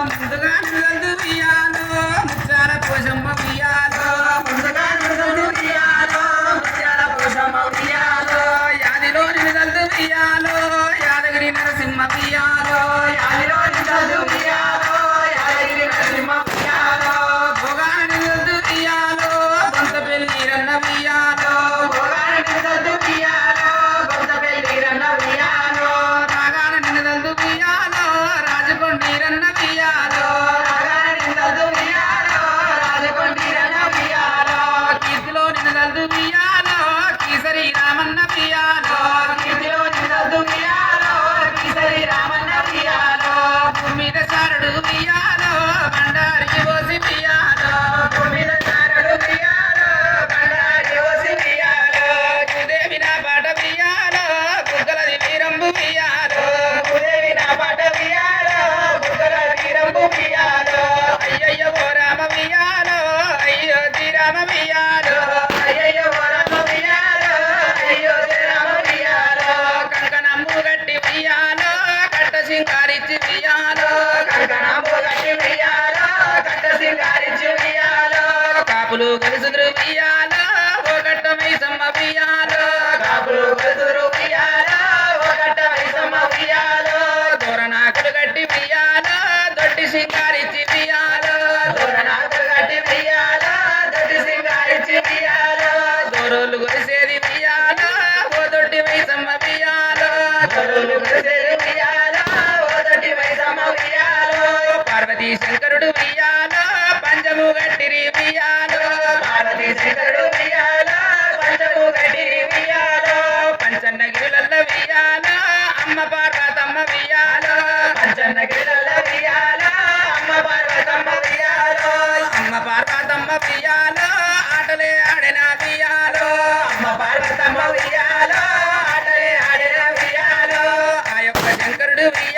ముందుగా నిలదు వియాలో ముత్యాల పోషమ్మ వియాలో యాదిలో నిలదు వియాలో యాదగిరి నరసింహ వియాలో భోగాన నిలదు వియాలో బొంతపల్లి ఈరన్న వియాలో రాగాన నిలదు వియాలో రాజకొండ ఈరన్న వియాలో కీర్తిలో నిలదు వియాలో కీసరి రామన్న వియాలో భూమి మీద సారుడు వియాలో బండారికి పోసి వియాలో భూదేవి నా పాట వియాలో గుగ్గలది వీరంబు వియాలో అయ్యయ్య ఓ రామ వియాలో అయ్యో శ్రీరామ వియాలో కంకణమ్ము గట్టి వియాలో కట్ట సింగారిచ్చి వియాలో కాపులు కలుసుదురు వియాలో ఓ కట్ట మైసమ్మ వియాలో దూరనాకులు గట్టి వియాలో దొడ్డి సింగారిచ్చి వియాలో దూరోళ్ళు కొలిసేది వియాలో ఓ దొడ్డి మైసమ్మ వియాలో పార్వతీ శంకరుడు వియాలో పంచము గట్టిరి వియాలో పంచన్నగిరులల్ల వియాలో అమ్మ పార్వతమ్మ వియాలో అమ్మ పార్వతమ్మ వియాలో ఆటలే ఆడిన వియాలో ఆ యొక్క శంకరుడు వియాలో